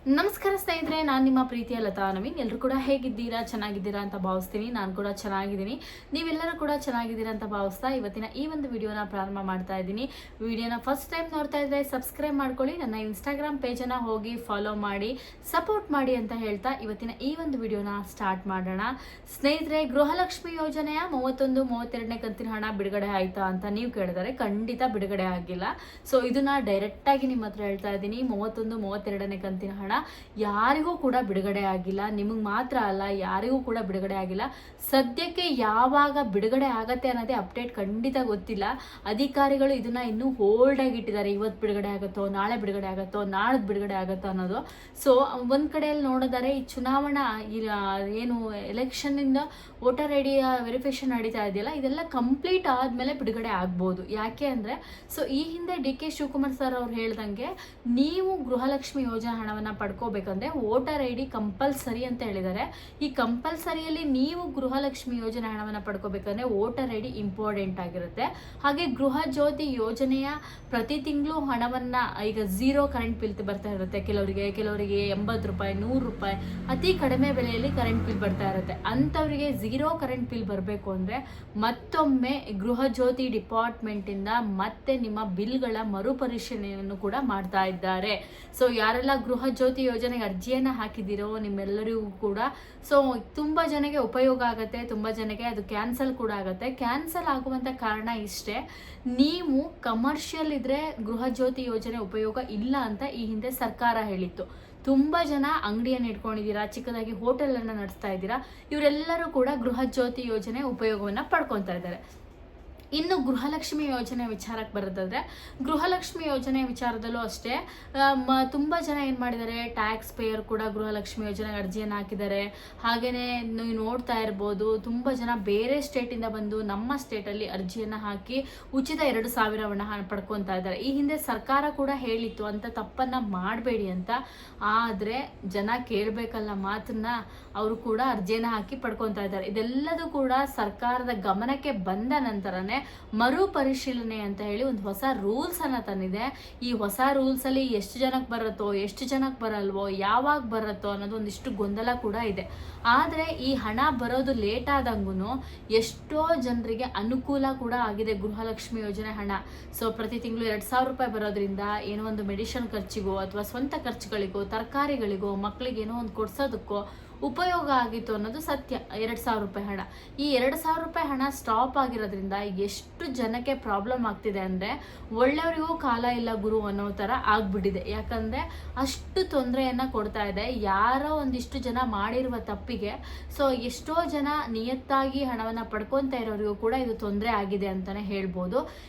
ನಮಸ್ಕಾರ ಸ್ನೇಹಿತರೆ, ನಾನು ನಿಮ್ಮ ಪ್ರೀತಿಯ ಲತಾ ನವೀನ್. ಎಲ್ಲರೂ ಕೂಡ ಹೇಗಿದ್ದೀರಾ? ಚೆನ್ನಾಗಿದ್ದೀರಾ ಅಂತ ಭಾವಿಸ್ತೀನಿ. ನಾನು ಕೂಡ ಚೆನ್ನಾಗಿದ್ದೀನಿ. ನೀವೆಲ್ಲರೂ ಕೂಡ ಚೆನ್ನಾಗಿದ್ದೀರಾ ಅಂತ ಭಾವಿಸ್ತಾ ಇವತ್ತಿನ ಈ ಒಂದು ವಿಡಿಯೋನ ಪ್ರಾರಂಭ ಮಾಡ್ತಾ ಇದ್ದೀನಿ. ವಿಡಿಯೋನ ಫಸ್ಟ್ ಟೈಮ್ ನೋಡ್ತಾ ಇದ್ರೆ ಸಬ್ಸ್ಕ್ರೈಬ್ ಮಾಡ್ಕೊಳ್ಳಿ, ನನ್ನ ಇನ್ಸ್ಟಾಗ್ರಾಮ್ ಪೇಜನ್ನು ಹೋಗಿ ಫಾಲೋ ಮಾಡಿ, ಸಪೋರ್ಟ್ ಮಾಡಿ ಅಂತ ಹೇಳ್ತಾ ಇವತ್ತಿನ ಈ ಒಂದು ವಿಡಿಯೋನ ಸ್ಟಾರ್ಟ್ ಮಾಡೋಣ. ಸ್ನೇಹಿತರೆ, ಗೃಹಲಕ್ಷ್ಮಿ ಯೋಜನೆಯ 32ನೇ ಕಂತಿನ ಹಣ ಬಿಡುಗಡೆ ಆಯ್ತಾ ಅಂತ ನೀವು ಕೇಳಿದರೆ ಖಂಡಿತ ಬಿಡುಗಡೆ ಆಗಿಲ್ಲ. ಸೊ ಇದನ್ನ ಡೈರೆಕ್ಟ್ ಆಗಿ ನಿಮ್ಮ ಹತ್ರ ಹೇಳ್ತಾ ಇದ್ದೀನಿ. 32ನೇ ಕಂತಿನ ಹಣ ಯಾರಿಗೂ ಕೂಡ ಬಿಡುಗಡೆ ಆಗಿಲ್ಲ. ನಿಮಗೆ ಮಾತ್ರ ಅಲ್ಲ, ಯಾರಿಗೂ ಕೂಡ ಬಿಡುಗಡೆ ಆಗಿಲ್ಲ. ಸದ್ಯಕ್ಕೆ ಯಾವಾಗ ಬಿಡುಗಡೆ ಆಗತ್ತೆ ಅನ್ನೋದೇ ಅಪ್ಡೇಟ್ ಖಂಡಿತ ಗೊತ್ತಿಲ್ಲ. ಅಧಿಕಾರಿಗಳು ಇದನ್ನ ಇನ್ನೂ ಹೋಲ್ಡ್ ಆಗಿ ಇಟ್ಟಿದ್ದಾರೆ. ಇವತ್ತು ಬಿಡುಗಡೆ ಆಗುತ್ತೋ, ನಾಳೆ ಬಿಡುಗಡೆ ಆಗುತ್ತೋ, ನಾಳೆ ಬಿಡುಗಡೆ ಆಗುತ್ತೋ ಅನ್ನೋದು. ಸೊ ಒಂದ್ ಕಡೆಯಲ್ಲಿ ನೋಡಿದರೆ ಈ ಚುನಾವಣಾ ಏನು ಎಲೆಕ್ಷನ್ ಇಂದ ವೋಟರ್ ಐ ಡಿ ವೆರಿಫಿಕೇಶನ್ ನಡೀತಾ ಇದೆಯಲ್ಲ, ಇದೆಲ್ಲ ಕಂಪ್ಲೀಟ್ ಆದ್ಮೇಲೆ ಬಿಡುಗಡೆ ಆಗ್ಬೋದು. ಯಾಕೆ ಅಂದ್ರೆ ಸೊ ಈ ಹಿಂದೆ DK ಶಿವಕುಮಾರ್ ಸರ್ ಅವ್ರು ಹೇಳ್ದಂಗೆ ನೀವು ಗೃಹಲಕ್ಷ್ಮಿ ಯೋಜನಾ ಹಣವನ್ನ ಪಡ್ಕೋಬೇಕಂದ್ರೆ ವೋಟರ್ ಐ ಡಿ ಕಂಪಲ್ಸರಿ ಅಂತ ಹೇಳಿದ್ದಾರೆ. ಈ ಕಂಪಲ್ಸರಿಯಲ್ಲಿ ನೀವು ಗೃಹಲಕ್ಷ್ಮಿ ಯೋಜನಾ ಹಣವನ್ನ ಪಡ್ಕೋಬೇಕಂದ್ರೆ ವೋಟರ್ ಐ ಡಿ ಇಂಪಾರ್ಟೆಂಟ್ ಆಗಿರುತ್ತೆ. ಹಾಗೆ ಗೃಹ ಜ್ಯೋತಿ ಯೋಜನೆಯ ಪ್ರತಿ ತಿಂಗಳು ಹಣವನ್ನ ಈಗ 0 ಕರೆಂಟ್ ಬಿಲ್ ಬರ್ತಾ ಇರುತ್ತೆ. ಕೆಲವರಿಗೆ 80 ರೂಪಾಯಿ, 100 ರೂಪಾಯಿ ಅತಿ ಕಡಿಮೆ ಬೆಲೆಯಲ್ಲಿ ಕರೆಂಟ್ ಬಿಲ್ ಬರ್ತಾ ಇರುತ್ತೆ. ಅಂತವರಿಗೆ 0 ಕರೆಂಟ್ ಬಿಲ್ ಬರಬೇಕು ಅಂದ್ರೆ ಮತ್ತೊಮ್ಮೆ ಗೃಹ ಜ್ಯೋತಿ ಡಿಪಾರ್ಟ್ಮೆಂಟ್ ಇಂದ ಮತ್ತೆ ನಿಮ್ಮ ಬಿಲ್ಗಳ ಮರುಪರಿಶೀಲನೆಯನ್ನು ಕೂಡ ಮಾಡ್ತಾ ಇದ್ದಾರೆ. ಸೊ ಯಾರೆಲ್ಲ ಗೃಹ ಜ್ಯೋತಿ ಯೋಜನೆಗೆ ಅರ್ಜಿಯನ್ನ ಹಾಕಿದಿರೋ ನಿಮ್ಮೆಲ್ಲರಿಗೂ ಕೂಡ ಸೊ ತುಂಬಾ ಜನಕ್ಕೆ ಉಪಯೋಗ ಆಗುತ್ತೆ, ತುಂಬಾ ಜನಕ್ಕೆ ಅದು ಕ್ಯಾನ್ಸಲ್ ಕೂಡ ಆಗುತ್ತೆ. ಕ್ಯಾನ್ಸಲ್ ಆಗುವಂತ ಕಾರಣ ಇಷ್ಟೇ, ನೀವು ಕಮರ್ಷಿಯಲ್ ಇದ್ರೆ ಗೃಹ ಜ್ಯೋತಿ ಯೋಜನೆ ಉಪಯೋಗ ಇಲ್ಲ ಅಂತ ಈ ಹಿಂದೆ ಸರ್ಕಾರ ಹೇಳಿತ್ತು. ತುಂಬಾ ಜನ ಅಂಗಡಿಯನ್ನು ಇಟ್ಕೊಂಡಿದ್ದೀರಾ, ಚಿಕ್ಕದಾಗಿ ಹೋಟೆಲ್ ಅನ್ನ ನಡೆಸ್ತಾ ಇದ್ದೀರಾ, ಇವರೆಲ್ಲರೂ ಕೂಡ ಗೃಹ ಜ್ಯೋತಿ ಯೋಜನೆ ಉಪಯೋಗವನ್ನ ಪಡ್ಕೊತಾ ಇದ್ದಾರೆ. ಇನ್ನು ಗೃಹಲಕ್ಷ್ಮಿ ಯೋಜನೆ ವಿಚಾರಕ್ಕೆ ಬರೋದಾದ್ರೆ ಗೃಹಲಕ್ಷ್ಮಿ ಯೋಜನೆ ವಿಚಾರದಲ್ಲೂ ಅಷ್ಟೇ ತುಂಬ ಜನ ಏನು ಮಾಡಿದ್ದಾರೆ, ಟ್ಯಾಕ್ಸ್ ಪೇಯರ್ ಕೂಡ ಗೃಹಲಕ್ಷ್ಮಿ ಯೋಜನೆಗೆ ಅರ್ಜಿಯನ್ನು ಹಾಕಿದ್ದಾರೆ. ಹಾಗೆಯೇ ನೀವು ನೋಡ್ತಾ ಇರ್ಬೋದು, ತುಂಬ ಜನ ಬೇರೆ ಸ್ಟೇಟಿಂದ ಬಂದು ನಮ್ಮ ಸ್ಟೇಟಲ್ಲಿ ಅರ್ಜಿಯನ್ನು ಹಾಕಿ ಉಚಿತ 2,000 ಹಣ ಪಡ್ಕೊತಾ ಇದ್ದಾರೆ. ಈ ಹಿಂದೆ ಸರ್ಕಾರ ಕೂಡ ಹೇಳಿತ್ತು ಅಂತ ತಪ್ಪನ್ನು ಮಾಡಬೇಡಿ ಅಂತ. ಆದರೆ ಜನ ಕೇಳಬೇಕಲ್ಲ ಮಾತನ್ನ, ಅವರು ಕೂಡ ಅರ್ಜಿಯನ್ನು ಹಾಕಿ ಪಡ್ಕೊತಾ ಇದ್ದಾರೆ. ಇದೆಲ್ಲದೂ ಕೂಡ ಸರ್ಕಾರದ ಗಮನಕ್ಕೆ ಬಂದ ನಂತರನೇ ಮರುಪರಿಶೀಲನೆ ಅಂತ ಹೇಳಿ ಒಂದು ಹೊಸ ರೂಲ್ಸ್ ಅನ್ನ ತಂದಿದೆ. ಈ ಹೊಸ ರೂಲ್ಸ್ ಅಲ್ಲಿ ಎಷ್ಟು ಜನಕ್ಕೆ ಬರುತ್ತೋ, ಎಷ್ಟು ಜನಕ್ಕೆ ಬರಲ್ವೋ, ಯಾವಾಗ ಬರುತ್ತೋ ಅನ್ನೋದು ಒಂದಿಷ್ಟು ಗೊಂದಲ ಕೂಡ ಇದೆ. ಆದ್ರೆ ಈ ಹಣ ಬರೋದು ಲೇಟ್ ಆದಂಗೂ ಎಷ್ಟೋ ಜನರಿಗೆ ಅನುಕೂಲ ಕೂಡ ಆಗಿದೆ ಗೃಹಲಕ್ಷ್ಮಿ ಯೋಜನೆ ಹಣ. ಸೊ ಪ್ರತಿ ತಿಂಗಳು 2,000 ರೂಪಾಯಿ ಬರೋದ್ರಿಂದ ಏನೋ ಒಂದು ಮೆಡಿಸಿನ್ ಖರ್ಚಿಗೋ ಅಥವಾ ಸ್ವಂತ ಖರ್ಚುಗಳಿಗೋ, ತರಕಾರಿಗಳಿಗೋ, ಮಕ್ಕಳಿಗೆ ಏನೋ ಒಂದು ಕೊಡ್ಸೋದಕ್ಕೋ ಉಪಯೋಗ ಆಗಿತ್ತು ಅನ್ನೋದು ಸತ್ಯ. 2,000 ರೂಪಾಯಿ ಹಣ, ಈ 2,000 ರೂಪಾಯಿ ಹಣ ಸ್ಟಾಪ್ ಆಗಿರೋದ್ರಿಂದ ಎಷ್ಟು ಜನಕ್ಕೆ ಪ್ರಾಬ್ಲಮ್ ಆಗ್ತಿದೆ ಅಂದ್ರೆ ಒಳ್ಳೆಯವರಿಗೂ ಕಾಲ ಇಲ್ಲ ಗುರು ಅನ್ನೋ ತರ ಆಗ್ಬಿಟ್ಟಿದೆ. ಯಾಕಂದ್ರೆ ಅಷ್ಟು ತೊಂದರೆಯನ್ನ ಕೊಡ್ತಾ ಇದೆ ಯಾರೋ ಒಂದಿಷ್ಟು ಜನ ಮಾಡಿರುವ ತಪ್ಪಿಗೆ. ಸೊ ಎಷ್ಟೋ ಜನ ನಿಯತ್ತಾಗಿ ಹಣವನ್ನ ಪಡ್ಕೊಂತ ಇರೋರಿಗೂ ಕೂಡ ಇದು ತೊಂದರೆ ಆಗಿದೆ ಅಂತಾನೆ ಹೇಳ್ಬೋದು.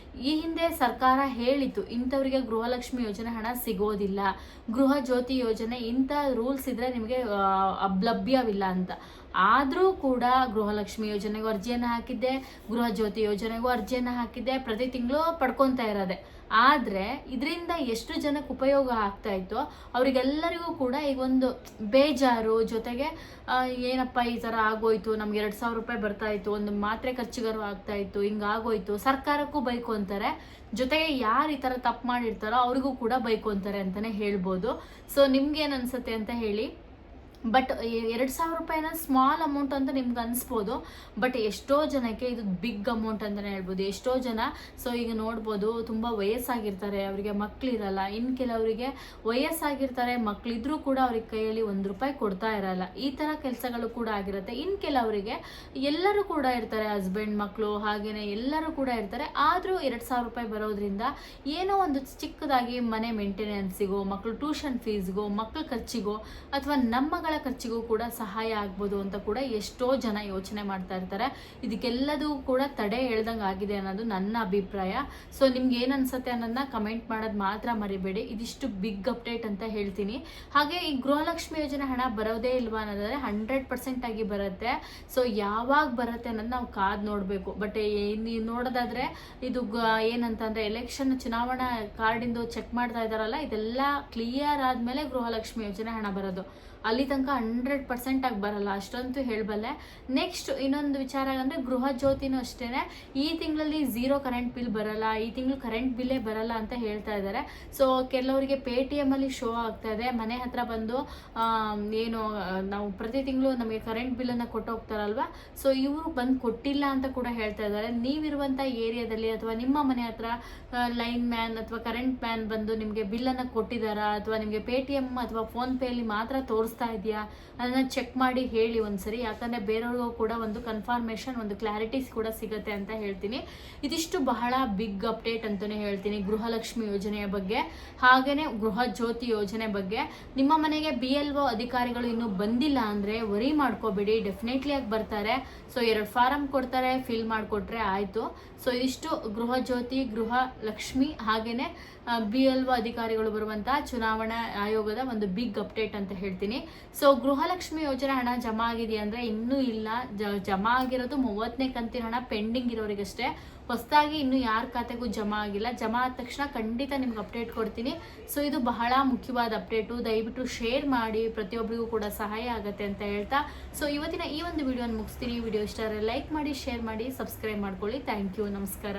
ಈ ಹಿಂದೆ ಸರ್ಕಾರ ಹೇಳಿತ್ತು ಇಂಥವರಿಗೆ ಗೃಹಲಕ್ಷ್ಮಿ ಯೋಜನೆ ಹಣ ಸಿಗೋದಿಲ್ಲ, ಗೃಹ ಜ್ಯೋತಿ ಯೋಜನೆ ಇಂಥ ರೂಲ್ಸ್ ಇದ್ರೆ ನಿಮಗೆ ಲಭ್ಯವಿಲ್ಲ ಅಂತ. ಆದರೂ ಕೂಡ ಗೃಹಲಕ್ಷ್ಮಿ ಯೋಜನೆಗೂ ಅರ್ಜಿಯನ್ನು ಹಾಕಿದ್ದೆ, ಗೃಹ ಜ್ಯೋತಿ ಯೋಜನೆಗೂ ಅರ್ಜಿಯನ್ನು ಹಾಕಿದ್ದೆ, ಪ್ರತಿ ತಿಂಗಳು ಪಡ್ಕೊತಾ ಇರೋದೆ. ಆದರೆ ಇದರಿಂದ ಎಷ್ಟು ಜನಕ್ಕೆ ಉಪಯೋಗ ಆಗ್ತಾ ಇತ್ತು ಅವರಿಗೆಲ್ಲರಿಗೂ ಕೂಡ ಈಗ ಒಂದು ಬೇಜಾರು, ಜೊತೆಗೆ ಏನಪ್ಪ ಈ ಥರ ಆಗೋಯ್ತು, ನಮ್ಗೆ 2,000 ರೂಪಾಯಿ ಬರ್ತಾ ಇತ್ತು, ಒಂದು ಮಾತ್ರೆ ಖರ್ಚಿಗಾರು ಆಗ್ತಾ ಇತ್ತು, ಹಿಂಗಾಗೋಯ್ತು, ಸರ್ಕಾರಕ್ಕೂ ಬೈಕು ಅಂತಾರೆ, ಜೊತೆಗೆ ಯಾರು ಈ ಥರ ತಪ್ಪು ಮಾಡಿರ್ತಾರೋ ಅವ್ರಿಗೂ ಕೂಡ ಬೈಕು ಅಂತಾರೆ ಅಂತಲೇ ಹೇಳ್ಬೋದು. ಸೊ ನಿಮ್ಗೇನು ಅನ್ಸುತ್ತೆ ಅಂತ ಹೇಳಿ. ಬಟ್ 2,000 ರೂಪಾಯಿನ ಸ್ಮಾಲ್ ಅಮೌಂಟ್ ಅಂತ ನಿಮ್ಗೆ ಅನಿಸ್ಬೋದು, ಬಟ್ ಎಷ್ಟೋ ಜನಕ್ಕೆ ಇದು ಬಿಗ್ ಅಮೌಂಟ್ ಅಂತಲೇ ಹೇಳ್ಬೋದು. ಎಷ್ಟೋ ಜನ ಸೊ ಈಗ ನೋಡ್ಬೋದು, ತುಂಬ ವಯಸ್ಸಾಗಿರ್ತಾರೆ, ಅವರಿಗೆ ಮಕ್ಕಳಿರಲ್ಲ. ಇನ್ನು ಕೆಲವರಿಗೆ ವಯಸ್ಸಾಗಿರ್ತಾರೆ, ಮಕ್ಕಳಿದ್ರೂ ಕೂಡ ಅವ್ರಿಗೆ ಕೈಯಲ್ಲಿ 1 ರೂಪಾಯಿ ಕೊಡ್ತಾ ಇರಲ್ಲ. ಈ ಥರ ಕೆಲಸಗಳು ಕೂಡ ಆಗಿರುತ್ತೆ. ಇನ್ನು ಕೆಲವರಿಗೆ ಎಲ್ಲರೂ ಕೂಡ ಇರ್ತಾರೆ, ಹಸ್ಬೆಂಡ್, ಮಕ್ಕಳು, ಹಾಗೇನೆ ಎಲ್ಲರೂ ಕೂಡ ಇರ್ತಾರೆ. ಆದರೂ 2,000 ರೂಪಾಯಿ ಬರೋದ್ರಿಂದ ಏನೋ ಒಂದು ಚಿಕ್ಕದಾಗಿ ಮನೆ ಮೇಂಟೆನೆನ್ಸಿಗೋ, ಮಕ್ಕಳು ಟ್ಯೂಷನ್ ಫೀಸ್ಗೋ, ಮಕ್ಕಳ ಖರ್ಚಿಗೋ ಅಥವಾ ನಮ್ಮ ಖರ್ಚಿಗೂ ಕೂಡ ಸಹಾಯ ಆಗ್ಬೋದು ಅಂತ ಕೂಡ ಎಷ್ಟೋ ಜನ ಯೋಚನೆ ಮಾಡ್ತಾ ಇರ್ತಾರೆ. ಇದಕ್ಕೆಲ್ಲದೂ ಕೂಡ ತಡೆ ಎಳ್ದಂಗೆ ಆಗಿದೆ ಅನ್ನೋದು ನನ್ನ ಅಭಿಪ್ರಾಯ. ಸೊ ನಿಮ್ಗೆ ಏನ್ ಅನ್ಸುತ್ತೆ ಅನ್ನೋದನ್ನ ಕಮೆಂಟ್ ಮಾಡೋದು ಮಾತ್ರ ಮರಿಬೇಡಿ. ಇದಿಷ್ಟು ಬಿಗ್ ಅಪ್ಡೇಟ್ ಅಂತ ಹೇಳ್ತೀನಿ. ಹಾಗೆ ಈ ಗೃಹಲಕ್ಷ್ಮಿ ಯೋಜನೆ ಹಣ ಬರೋದೇ ಇಲ್ವಾ ಅನ್ನೋದಾದ್ರೆ 100% ಆಗಿ ಬರುತ್ತೆ. ಸೊ ಯಾವಾಗ ಬರುತ್ತೆ ಅನ್ನೋದು ನಾವು ಕಾದ್ ನೋಡ್ಬೇಕು. ಬಟ್ ನೋಡೋದಾದ್ರೆ ಇದು ಏನಂತಂದ್ರೆ ಎಲೆಕ್ಷನ್ ಚುನಾವಣಾ ಕಾರ್ಡಿಂದು ಚೆಕ್ ಮಾಡ್ತಾ ಇದಾರಲ್ಲ, ಇದೆಲ್ಲ ಕ್ಲಿಯರ್ ಆದ್ಮೇಲೆ ಗೃಹಲಕ್ಷ್ಮಿ ಯೋಜನೆ ಹಣ ಬರೋದು. ಅಲ್ಲಿ ತನಕ ತನಕ 100% ಆಗಿ ಬರಲ್ಲ, ಅಷ್ಟಂತೂ ಹೇಳಬಲ್ಲೆ. ನೆಕ್ಸ್ಟ್ ಇನ್ನೊಂದು ವಿಚಾರ ಅಂದರೆ ಗೃಹ ಜ್ಯೋತಿನೂ ಅಷ್ಟೇ, ಈ ತಿಂಗಳಲ್ಲಿ 0 ಕರೆಂಟ್ ಬಿಲ್ ಬರಲ್ಲ, ಈ ತಿಂಗಳು ಕರೆಂಟ್ ಬಿಲ್ಲೇ ಬರಲ್ಲ ಅಂತ ಹೇಳ್ತಾ ಇದ್ದಾರೆ. ಸೊ ಕೆಲವರಿಗೆ Paytm ಅಲ್ಲಿ ಶೋ ಆಗ್ತಾ ಇದೆ, ಮನೆ ಹತ್ರ ಬಂದು ಏನು ನಾವು ಪ್ರತಿ ತಿಂಗಳು ನಮಗೆ ಕರೆಂಟ್ ಬಿಲ್ಲನ್ನು ಕೊಟ್ಟು ಹೋಗ್ತಾರಲ್ವ, ಸೊ ಇವರು ಬಂದು ಕೊಟ್ಟಿಲ್ಲ ಅಂತ ಕೂಡ ಹೇಳ್ತಾ ಇದ್ದಾರೆ. ನೀವಿರುವಂಥ ಏರಿಯಾದಲ್ಲಿ ಅಥವಾ ನಿಮ್ಮ ಮನೆ ಹತ್ರ ಲೈನ್ ಮ್ಯಾನ್ ಅಥವಾ ಕರೆಂಟ್ ಮ್ಯಾನ್ ಬಂದು ನಿಮಗೆ ಬಿಲ್ಲನ್ನು ಕೊಟ್ಟಿದ್ದಾರಾ, ಅಥವಾ ನಿಮಗೆ Paytm ಅಥವಾ ಫೋನ್ಪೇಯಲ್ಲಿ ಮಾತ್ರ ತೋರಿಸ್ತಾ ಇದೆಯಾ ಅದನ್ನು ಚೆಕ್ ಮಾಡಿ ಹೇಳಿ ಒಂದ್ಸರಿ. ಯಾಕಂದರೆ ಬೇರೆಯವ್ರಿಗೂ ಕೂಡ ಒಂದು ಕನ್ಫರ್ಮೇಷನ್, ಒಂದು ಕ್ಲಾರಿಟೀಸ್ ಕೂಡ ಸಿಗುತ್ತೆ ಅಂತ ಹೇಳ್ತೀನಿ. ಇದಿಷ್ಟು ಬಹಳ ಬಿಗ್ ಅಪ್ಡೇಟ್ ಅಂತಲೇ ಹೇಳ್ತೀನಿ ಗೃಹಲಕ್ಷ್ಮಿ ಯೋಜನೆಯ ಬಗ್ಗೆ, ಹಾಗೆಯೇ ಗೃಹ ಜ್ಯೋತಿ ಯೋಜನೆ ಬಗ್ಗೆ. ನಿಮ್ಮ ಮನೆಗೆ BLO ಅಧಿಕಾರಿಗಳು ಇನ್ನೂ ಬಂದಿಲ್ಲ ಅಂದರೆ ವರಿ ಮಾಡ್ಕೋಬೇಡಿ, ಡೆಫಿನೆಟ್ಲಿ ಆಗಿ ಬರ್ತಾರೆ. ಸೊ 2 ಫಾರಮ್ ಕೊಡ್ತಾರೆ, ಫಿಲ್ ಮಾಡಿಕೊಟ್ರೆ ಆಯಿತು. ಸೊ ಇದಿಷ್ಟು ಗೃಹ ಜ್ಯೋತಿ, ಗೃಹ ಲಕ್ಷ್ಮಿ ಹಾಗೆಯೇ BLO ಅಧಿಕಾರಿಗಳು ಬರುವಂಥ ಚುನಾವಣಾ ಆಯೋಗದ ಒಂದು ಬಿಗ್ ಅಪ್ಡೇಟ್ ಅಂತ ಹೇಳ್ತೀನಿ. ಸೊ ಗೃಹಲಕ್ಷ್ಮಿ ಯೋಜನೆ ಹಣ ಜಮಾ ಆಗಿದೆಯಾ ಅಂದರೆ ಇನ್ನೂ ಇಲ್ಲ, ಜಮಾ ಆಗಿರೋದು 30ನೇ ಕಂತಿನ ಹಣ ಪೆಂಡಿಂಗ್ ಇರೋರಿಗಷ್ಟೇ. ಹೊಸದಾಗಿ ಇನ್ನೂ ಯಾರ ಖಾತೆಗೂ ಜಮಾ ಆಗಿಲ್ಲ. ಜಮಾ ಆದ ತಕ್ಷಣ ಖಂಡಿತ ನಿಮ್ಗೆ ಅಪ್ಡೇಟ್ ಕೊಡ್ತೀನಿ. ಸೊ ಇದು ಬಹಳ ಮುಖ್ಯವಾದ ಅಪ್ಡೇಟು, ದಯವಿಟ್ಟು ಶೇರ್ ಮಾಡಿ, ಪ್ರತಿಯೊಬ್ಬರಿಗೂ ಕೂಡ ಸಹಾಯ ಆಗುತ್ತೆ ಅಂತ ಹೇಳ್ತಾ ಸೊ ಇವತ್ತಿನ ಈ ಒಂದು ವಿಡಿಯೋನ ಮುಗಿಸ್ತೀನಿ. ವಿಡಿಯೋ ಇಷ್ಟ ಆದರೆ ಲೈಕ್ ಮಾಡಿ, ಶೇರ್ ಮಾಡಿ, ಸಬ್ಸ್ಕ್ರೈಬ್ ಮಾಡ್ಕೊಳ್ಳಿ. ಥ್ಯಾಂಕ್ ಯು, ನಮಸ್ಕಾರ.